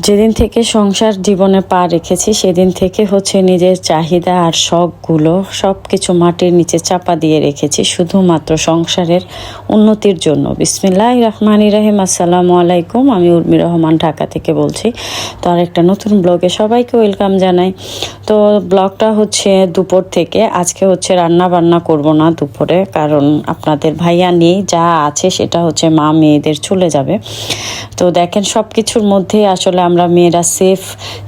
যেদিন থেকে সংসার জীবনে পা রেখেছি সেদিন থেকে হচ্ছে নিজের চাহিদা আর শখগুলো সব কিছু মাটির নিচে চাপা দিয়ে রেখেছি শুধুমাত্র সংসারের উন্নতির জন্য। বিসমিল্লাহির রহমানির রহিম। আসসালামু আলাইকুম, আমি উর্মি রহমান ঢাকা থেকে বলছি। তো আর একটা নতুন ব্লগে সবাইকে ওয়েলকাম জানাই। তো ব্লগটা হচ্ছে দুপুর থেকে, আজকে হচ্ছে রান্না বান্না করব না দুপুরে, কারণ আপনাদের ভাইয়া নেই, যা আছে সেটা হচ্ছে মা মেয়েদের চলে যাবে। তো দেখেন সব কিছুর মধ্যে আসলে আমরা মেয়েরা সেফ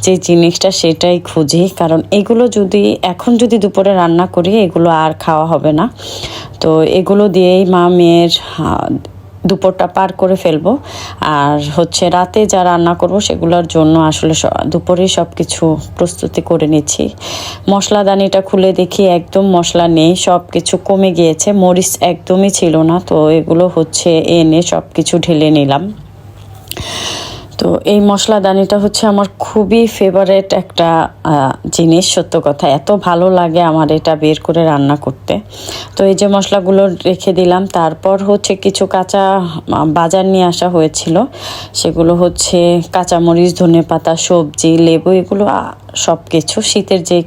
যে জিনিসটা সেটাই খুঁজি, কারণ এগুলো এখন যদি দুপুরে রান্না করি এগুলো আর খাওয়া হবে না। তো এগুলো দিয়েই মা মেয়ের দুপুরটা পার করে ফেলবো। আর হচ্ছে রাতে যা রান্না করব সেগুলোর জন্য আসলে দুপুরেই সব কিছু প্রস্তুতি করে নিচ্ছি। মশলাদানিটা খুলে দেখি একদম মশলা নেই, সব কিছু কমে গিয়েছে, মরিচ একদমই ছিল না। তো এগুলো হচ্ছে এনে সব কিছু ঢেলে নিলাম। তো এই মশলাদানিটা হচ্ছে আমার খুবই ফেভারেট একটা জিনিস, সত্য কথা, এত ভালো লাগে আমার এটা বের করে রান্না করতে। তো এই যে মশলাগুলো রেখে দিলাম। তারপর হচ্ছে কিছু কাঁচা বাজার নিয়ে আসা হয়েছিল, সেগুলো হচ্ছে কাঁচামরিচ, ধনেপাতা, সবজি, লেবু, এগুলো সব কিছু শীতের যে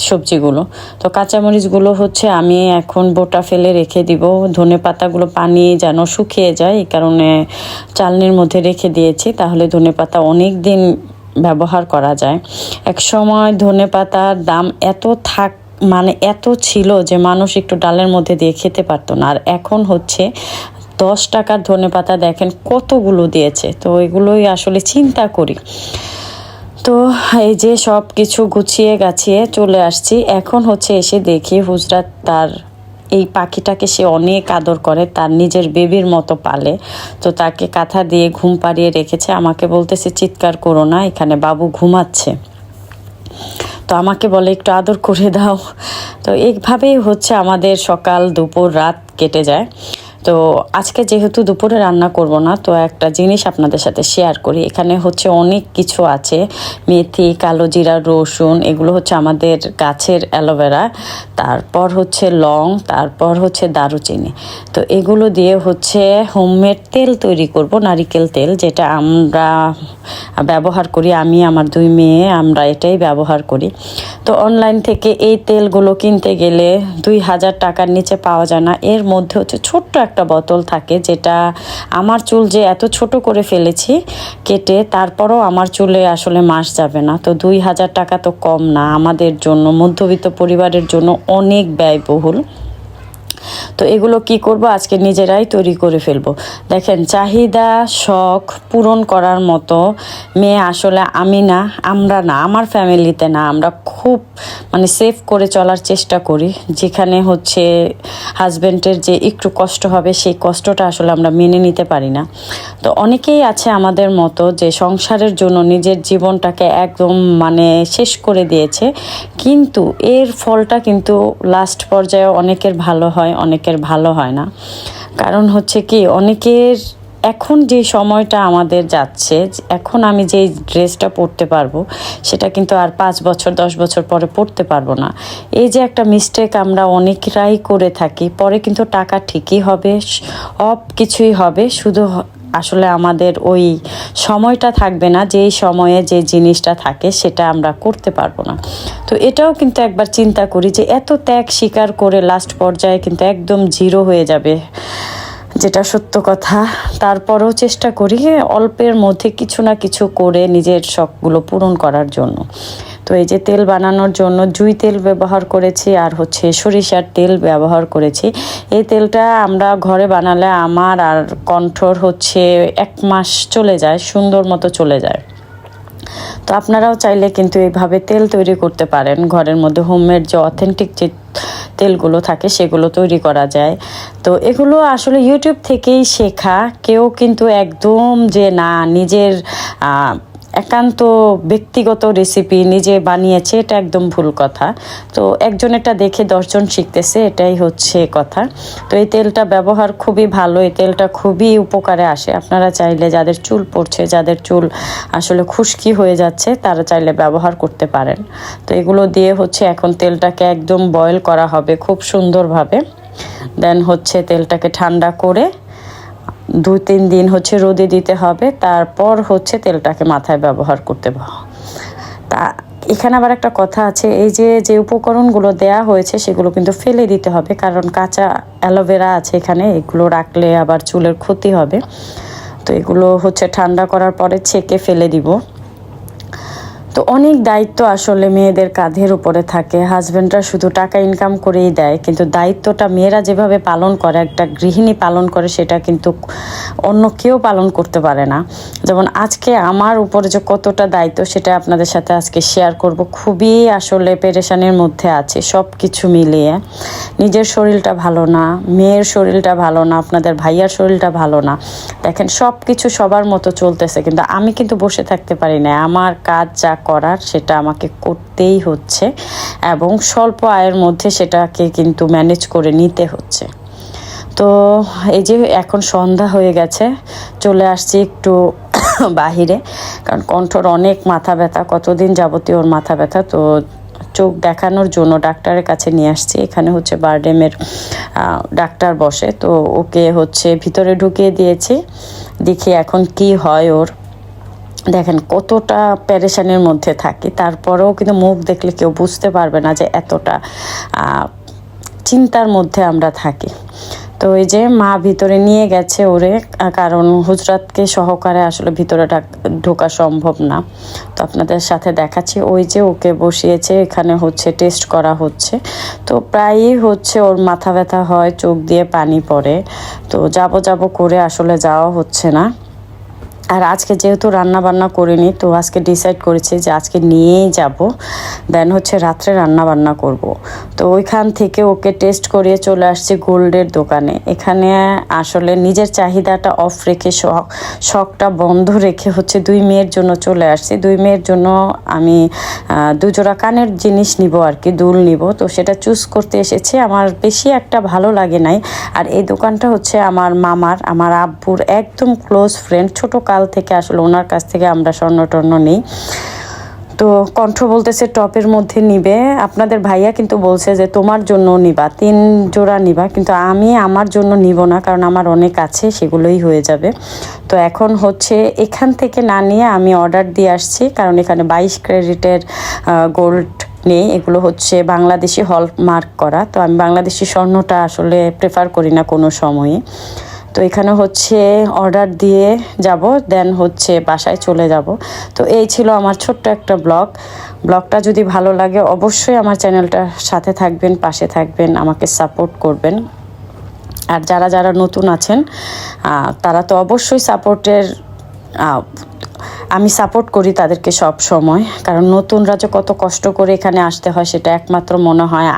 সবজিগুলো। তো কাঁচামরিচগুলো হচ্ছে আমি এখন বোটা ফেলে রেখে দিব, ধনে পাতাগুলো পানি যেন শুকিয়ে যায় এই কারণে চালনির মধ্যে রেখে দিয়েছি, তাহলে ধনে পাতা অনেক দিন ব্যবহার করা যায়। এক সময় ধনে পাতার দাম এত ছিল যে মানুষ একটু ডালের মধ্যে দিয়ে খেতে পারতো না। আর এখন হচ্ছে 10 টাকার ধনে পাতা দেখেন কতগুলো দিয়েছে। তো এগুলোই আসলে চিন্তা করি। তো এই যে সব কিছু গুছিয়ে গাছিয়ে চলে আসছি। এখন হচ্ছে এসে দেখি হুজরাত তার এই পাখিটাকে সে অনেক আদর করে, তার নিজের বেবির মতো পালে। তো তাকে কাঁথা দিয়ে ঘুম পাড়িয়ে রেখেছে। আমাকে বলতেছে চিৎকার করো না, এখানে বাবু ঘুমাচ্ছে। তো আমাকে বলে একটু আদর করে দাও। তো এইভাবেই হচ্ছে আমাদের সকাল দুপুর রাত কেটে যায়। তো আজকে যেহেতু দুপুরে রান্না করব না, তো একটা জিনিস আপনাদের সাথে শেয়ার করি। এখানে হচ্ছে অনেক কিছু আছে, মেথি, কালো জিরা, রসুন, এগুলো হচ্ছে আমাদের গাছের অ্যালোভেরা, তারপর হচ্ছে লং, তারপর হচ্ছে দারুচিনি। তো এগুলো দিয়ে হচ্ছে হোমমেড তেল তৈরি করব, নারিকেল তেল, যেটা আমরা ব্যবহার করি। আমি আমার 2 মেয়ে আমরা এটাই ব্যবহার করি। তো অনলাইন থেকে এই তেলগুলো কিনতে গেলে 2000 টাকার নিচে পাওয়া যায় না। এর মধ্যে হচ্ছে ছোট্ট একটা বোতল থাকে, যেটা আমার চুল যে এত ছোট করে ফেলেছি কেটে, তারপরও আমার চুলে আসলে মাস যাবে না। তো 2000 টাকা তো কম না, আমাদের জন্য মধ্যবিত্ত পরিবারের জন্য অনেক ব্যয়বহুল। তো এগুলো কি করব, আজকে নিজেরাই তৈরি করে ফেলবো। দেখেন চাহিদা শখ পূরণ করার মতো মেয়ে আসলে আমরা না, আমার ফ্যামিলিতে না, আমরা খুব সেভ করে চলার চেষ্টা করি। যেখানে হচ্ছে হাজব্যান্ডের যে একটু কষ্ট হবে সেই কষ্টটা আসলে আমরা মেনে নিতে পারি না। তো অনেকেই আছে আমাদের মতো যে সংসারের জন্য নিজের জীবনটাকে একদম শেষ করে দিয়েছে, কিন্তু এর ফলটা কিন্তু লাস্ট পর্যায়ে অনেকের ভালো হয়, অনেকের ভালো হয় না। কারণ হচ্ছে কি, অনেকের এখন যে সময়টা আমাদের যাচ্ছে, এখন আমি যেই ড্রেসটা পরতে পারবো সেটা কিন্তু আর 5 বছর 10 বছর পরে পরতে পারবো না। এই যে একটা মিস্টেক আমরা অনেকরাই করে থাকি, পরে কিন্তু টাকা ঠিকই হবে, সব কিছুই হবে, শুধু আসলে আমাদের ওই সময়টা থাকবে না, যেই সময়ে যে জিনিসটা থাকে সেটা আমরা করতে পারবো না। তো এটাও কিন্তু একবার চিন্তা করি যে এত ত্যাগ স্বীকার করে লাস্ট পর্যায়ে কিন্তু একদম জিরো হয়ে যাবে, যেটা সত্য কথা। তারপরেও চেষ্টা করি অল্পের মধ্যে কিছু না কিছু করে নিজের শখগুলো পূরণ করার জন্য। তো এই যে তেল বানানোর জন্য জুই তেল ব্যবহার করেছি, আর হচ্ছে সরিষার তেল ব্যবহার করেছি। এই তেলটা আমরা ঘরে বানালে আমার আর কণ্ঠর হচ্ছে 1 মাস চলে যায়, সুন্দর মতো চলে যায়। তো আপনারাও চাইলে কিন্তু এইভাবে তেল তৈরি করতে পারেন, ঘরের মধ্যে হোমমেড যে অথেন্টিক যে তেলগুলো থাকে সেগুলো তৈরি করা যায়। তো এগুলো আসলে ইউটিউব থেকেই শেখা, কেউ কিন্তু একদম যে না নিজের একান্ত ব্যক্তিগত রেসিপি নিজে বানিয়েছে, এটা একদম ভুল কথা। তো একজনেরটা দেখে 10 জন শিখতেছে, এটাই হচ্ছে কথা। তো এই তেলটা ব্যবহার খুবই ভালো, এই তেলটা খুবই উপকারে আসে। আপনারা চাইলে যাদের চুল পড়ছে, যাদের চুল আসলে খুশকি হয়ে যাচ্ছে, তারা চাইলে ব্যবহার করতে পারেন। তো এগুলো দিয়ে হচ্ছে এখন তেলটাকে একদম বয়েল করা হবে খুব সুন্দরভাবে। দেন হচ্ছে তেলটাকে ঠান্ডা করে 2-3 দিন হচ্ছে রোদে দিতে হবে, তারপর হচ্ছে তেলটাকে মাথায় ব্যবহার করতে হবে। তা এখানে আবার একটা কথা আছে, এই যে যে উপকরণগুলো দেয়া হয়েছে সেগুলো কিন্তু ফেলে দিতে হবে, কারণ কাঁচা অ্যালোভেরা আছে এখানে, এগুলো রাখলে আবার চুলের ক্ষতি হবে। তো এগুলো হচ্ছে ঠান্ডা করার পরে ছেঁকে ফেলে দিব। তো অনেক দায়িত্ব আসলে মেয়েদের কাঁধের উপরে থাকে। হাজব্যান্ডরা শুধু টাকা ইনকাম করেই দেয়, কিন্তু দায়িত্বটা মেয়েরা যেভাবে পালন করে, একটা গৃহিণী পালন করে, সেটা কিন্তু অন্য কেউ পালন করতে পারে না। যেমন আজকে আমার উপরে যে কতটা দায়িত্ব সেটা আপনাদের সাথে আজকে শেয়ার করব। খুবই আসলে পেরেশানির মধ্যে আছে সব কিছু মিলিয়ে। নিজের শরীরটা ভালো না, মেয়ের শরীরটা ভালো না, আপনাদের ভাইয়ার শরীরটা ভালো না। দেখেন সব কিছু সবার মতো চলতেছে, কিন্তু আমি কিন্তু বসে থাকতে পারি না। আমার কাজ যা করার সেটা আমাকে করতেই হচ্ছে, এবং স্বল্প আয়ের মধ্যে সেটাকে কিন্তু ম্যানেজ করে নিতে হচ্ছে। তো এই যে এখন সন্ধ্যা হয়ে গেছে, চলে আসছি একটু বাহিরে, কারণ কণ্ঠর অনেক মাথা ব্যথা, কতদিন যাবতীয় ওর মাথা ব্যথা। তো চোখ দেখানোর জন্য ডাক্তারের কাছে নিয়ে আসছি। এখানে হচ্ছে বারডেমের ডাক্তার বসে, তো ওকে হচ্ছে ভিতরে ঢুকিয়ে দিয়েছি, দেখি এখন কি হয় ওর। দেখেন কতটা পেরেশানির মধ্যে থাকি, তারপরেও কিন্তু মুখ দেখলে কেউ বুঝতে পারবে না যে এতটা চিন্তার মধ্যে আমরা থাকি। তো এই যে মা ভিতরে নিয়ে গেছে ওরে, কারণ হুজরাতকে সহকারে আসলে ভিতরে ঢোকা সম্ভব না। তো আপনাদের সাথে দেখাচ্ছি, ওই যে ওকে বসিয়েছে, এখানে হচ্ছে টেস্ট করা হচ্ছে। তো প্রায়ই হচ্ছে ওর মাথা ব্যথা হয়, চোখ দিয়ে পানি পড়ে। তো যাব করে আসলে যাওয়া হচ্ছে না। আর আজকে যেহেতু রান্না বান্না করিনি, তো আজকে ডিসাইড করেছি যে আজকে নিয়েই যাব, দেন হচ্ছে রাত্রে রান্না বান্না করব। তো ওইখান থেকে ওকে টেস্ট করিয়ে চলে আসছি গোল্ডের দোকানে। এখানে আসলে নিজের চাহিদাটা অফ রেখে, শখটা বন্ধ রেখে হচ্ছে 2 মেয়ের জন্য চলে আসছি। 2 মেয়ের জন্য আমি 2 জোড়া কানের জিনিস নিব আর কি, দুল নিব। তো সেটা চুজ করতে এসেছি, আমার বেশি একটা ভালো লাগে নাই। আর এই দোকানটা হচ্ছে আমার মামার, আমার আব্বুর একদম ক্লোজ ফ্রেন্ড, ছোট কাল থেকে আসলে ওনার কাছ থেকে আমরা স্বর্ণ টর্ণ নেই। তো কণ্ঠ বলতেছে টপের মধ্যে নিবে, আপনাদের ভাইয়া কিন্তু বলছে যে তোমার জন্য নিবা, 3 জোড়া নিবা, কিন্তু আমি আমার জন্য নিব না, কারণ আমার অনেক আছে, সেগুলোই হয়ে যাবে। তো এখন হচ্ছে এখান থেকে না নিয়ে আমি অর্ডার দিয়ে আসছি, কারণ এখানে 22 ক্যারেটের গোল্ড নেই, এগুলো হচ্ছে বাংলাদেশি হলমার্ক করা। তো আমি বাংলাদেশি স্বর্ণটা আসলে প্রেফার করি না কোনো সময়ই। তো এখানে হচ্ছে অর্ডার দিয়ে যাব, দেন হচ্ছে বাসায় চলে যাব। তো এই ছিল আমার ছোট্ট একটা ব্লগটা যদি ভালো লাগে অবশ্যই আমার চ্যানেলটার সাথে থাকবেন, পাশে থাকবেন, আমাকে সাপোর্ট করবেন। আর যারা যারা নতুন আছেন তারা তো অবশ্যই আমি সাপোর্ট করি তাদেরকে সব সময়, কারণ নতুনরা যে কত কষ্ট করে এখানে আসতে হয় সেটা একমাত্র মনে হয়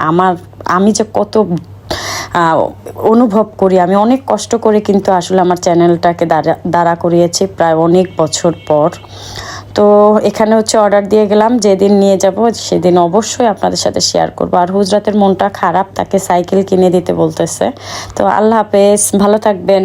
আমি যে কত অনুভব করি। আমি অনেক কষ্ট করে কিন্তু আসলে আমার চ্যানেলটাকে দাঁড়া করিয়েছি প্রায় অনেক বছর পর। তো এখানে হচ্ছে অর্ডার দিয়ে গেলাম, যেদিন নিয়ে যাব সেদিন অবশ্যই আপনাদের সাথে শেয়ার করব। আর হুজরাতের মনটা খারাপ, তাকে সাইকেল কিনে দিতে বলতেছে। তো আল্লাহ হাফেজ, ভালো থাকবেন।